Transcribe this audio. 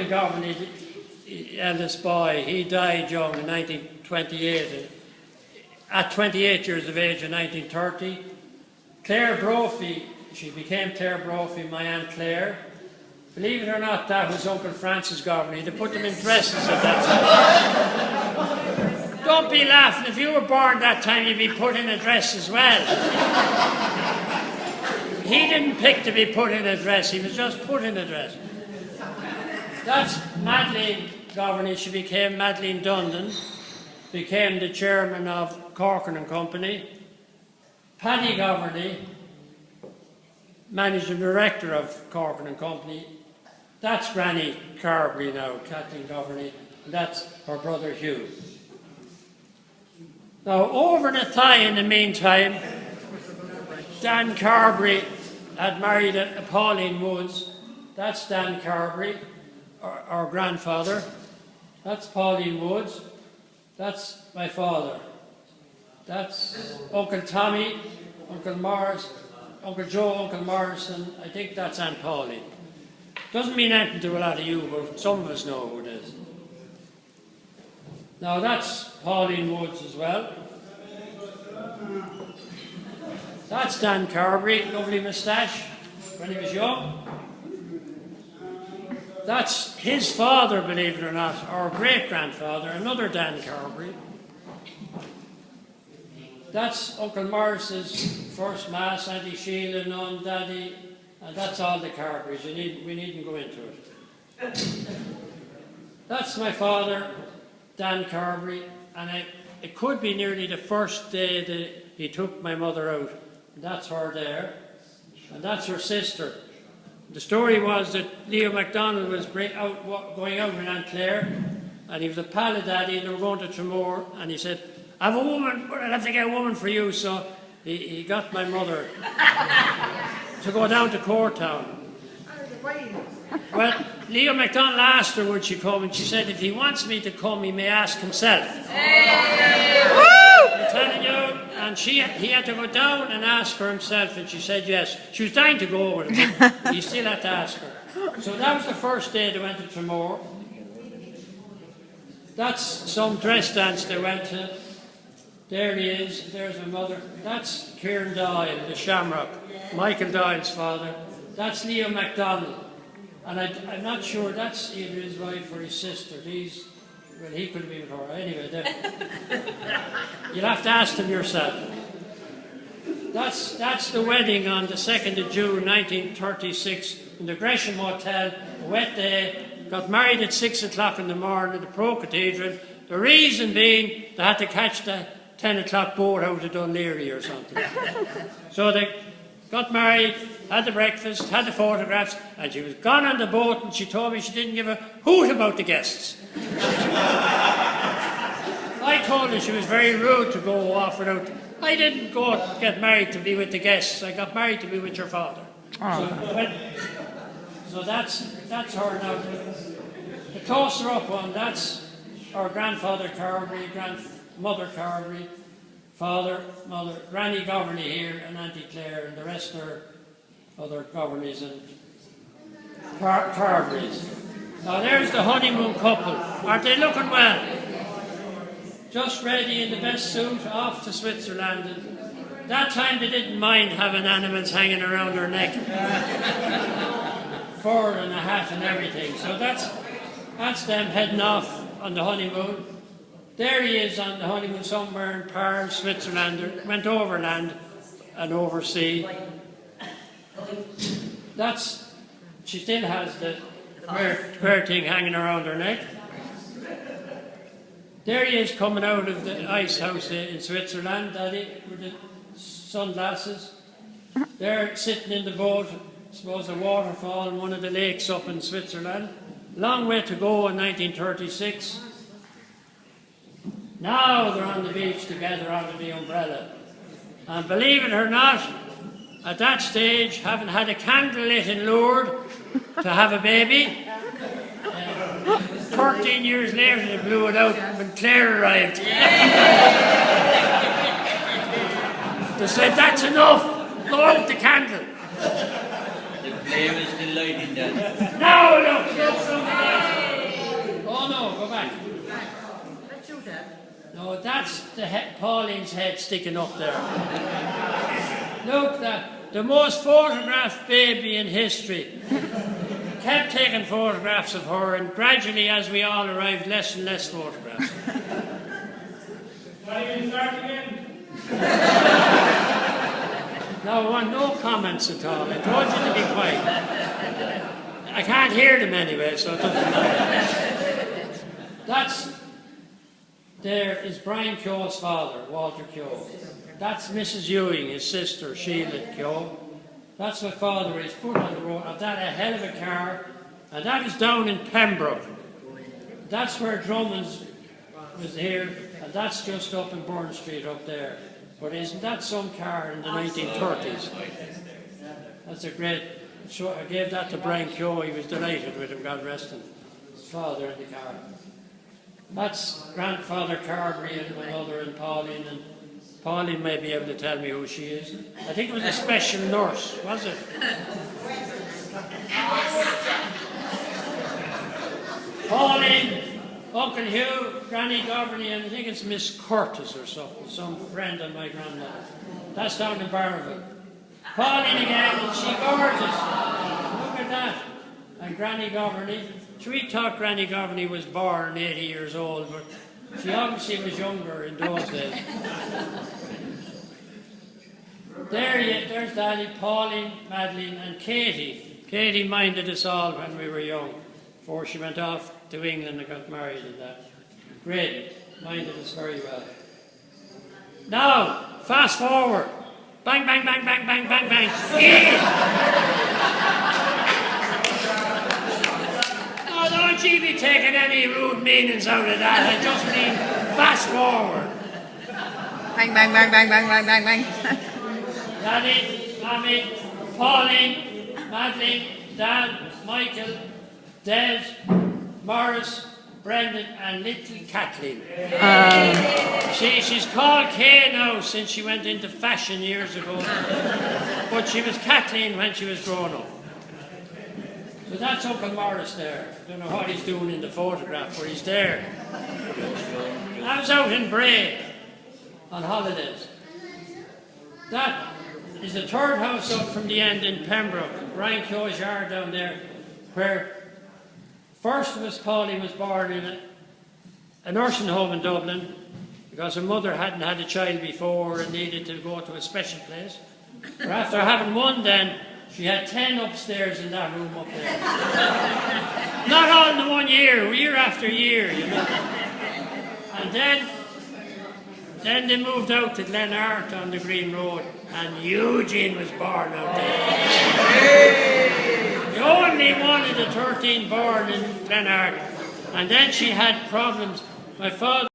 Governor, the eldest boy, he died young in 1928, at 28 years of age in 1930. Claire Brophy, she became Claire Brophy, my Aunt Claire. Believe it or not, that was Uncle Francis Governor. They put them in dresses at that time. Don't be laughing. If you were born that time, you'd be put in a dress as well. He didn't pick to be put in a dress. He was just put in a dress. That's Madeleine Governor. She became Madeleine Dundon, became the chairman of Corcoran and Company. Paddy Governor, managing director of Corcoran and Company. That's Granny Carbery now, Kathleen Carbery, and that's her brother Hugh. Now, over the time, in the meantime, Dan Carbery had married a Pauline Woods. That's Dan Carbery, our grandfather. That's Pauline Woods. That's my father. That's Uncle Tommy, Uncle Morris, Uncle Joe, Uncle Morrison. I think that's Aunt Pauline. Doesn't mean anything to a lot of you, but some of us know who it is. Now that's Pauline Woods as well. That's Dan Carbery, lovely moustache when he was young. That's his father, believe it or not, our great-grandfather, another Dan Carbery. That's Uncle Morris's first Mass, Auntie Sheila, Nun, Daddy, and that's all the Carberys. We needn't go into it. That's my father, Dan Carbery, and it could be nearly the first day that he took my mother out. And that's her there, and that's her sister. The story was that Leo MacDonald was going out with Aunt Claire, and he was a pal of Daddy, and they were going to Tramore, and he said, I have a woman, but I'll have to get a woman for you. So he got my mother to go down to Courtown. Well, Leo MacDonald asked her when she came, and she said, if he wants me to come, he may ask himself. I'm telling you, and he had to go down and ask her himself, and she said yes. She was dying to go with him, but he still had to ask her. So that was the first day they went to Tramore. That's some dress dance they went to. There he is, there's my mother. That's Kieran Doyle, the Shamrock, Michael Doyle's father. That's Leo MacDonald. And I'm not sure that's either his wife or his sister. Well, he could have been with her. Anyway, you'll have to ask them yourself. That's the wedding on the 2nd of June 1936 in the Gresham Hotel, a wet day. Got married at 6 o'clock in the morning at the Pro Cathedral. The reason being they had to catch the 10 o'clock boat out of Dunleary or something. So they got married, had the breakfast, had the photographs, and she was gone on the boat, and she told me she didn't give a hoot about the guests. I told her she was very rude to go off without... I didn't go get married to be with the guests. I got married to be with your father. Oh. So that's her now. The closer-up one, that's our grandfather Carbery, grandmother Carbery, father, mother, Granny Governor here, and Auntie Claire, and the rest are other Governors and Carberys. Now there's the honeymoon couple. Aren't they looking well? Just ready in the best suit, off to Switzerland. And that time they didn't mind having animals hanging around their neck. Fur and a hat and everything. So that's them heading off on the honeymoon. There he is on the honeymoon somewhere in Paris, Switzerland. Went overland and oversea. She still has the square thing hanging around her neck. There he is coming out of the ice house in Switzerland, Daddy, with the sunglasses. There sitting in the boat, I suppose a waterfall in one of the lakes up in Switzerland. Long way to go in 1936. Now they're on the beach together under the umbrella. And believe it or not, at that stage, having had a candle lit in Lourdes to have a baby, 13 years later they blew it out when Claire arrived. They said, that's enough, blow out the candle. The flame is still lighting then. Now look, back. That's you, Dad. No, that's Pauline's head sticking up there. Look, the most photographed baby in history. Kept taking photographs of her, and gradually, as we all arrived, less and less photographs. What are you start again? No, I want no comments at all. I told you to be quiet. I can't hear them anyway, so it doesn't matter. There is Brian Keogh's father, Walter Keogh. That's Mrs. Ewing, his sister, Sheila Keogh. That's my father. He's put on the road. Now, that a hell of a car. And that is down in Pembroke. That's where Drummond's was here. And that's just up in Bourne Street up there. But isn't that some car in the 1930s? That's a great... I gave that to Brian Keogh. He was delighted with him, God rest him. His father in the car. That's grandfather Carbery and my mother and Pauline. And Pauline may be able to tell me who she is. I think it was a special nurse, was it? Pauline, Uncle Hugh, Granny Governey, and I think it's Miss Curtis or something, some friend of my grandmother. That's down in Barrowville. Pauline again, and she gorgeous. Look at that. And Granny Governey. We thought Granny Governey was born 80 years old, but she obviously was younger in those days. There's Daddy, Pauline, Madeline, and Katie. Katie minded us all when we were young, before she went off to England and got married and that. Great, minded us very well. Now, fast forward. Bang, bang, bang, bang, bang, bang, bang. No, don't you be taking any rude meanings out of that. I just mean fast forward. Bang, bang, bang, bang, bang, bang, bang, bang. Daddy, Mommy, Pauline, Madeline, Dad, Michael, Des, Morris, Brendan, and little Kathleen. She's called Kay now since she went into fashion years ago. But she was Kathleen when she was grown up. So that's Uncle Morris there. Don't know what he's doing in the photograph, but he's there. I was out in Bray on holidays. That is the third house up from the end in Pembroke, Brian Keogh's yard down there, where first was Pauline was born in a nursing home in Dublin because her mother hadn't had a child before and needed to go to a special place. But after having one then, she had 10 upstairs in that room up there. Not all in the 1 year, year after year, you know. And then they moved out to Glenart on the Green Road, and Eugene was born out there. The only one of the 13 born in Glenart. And then she had problems. My father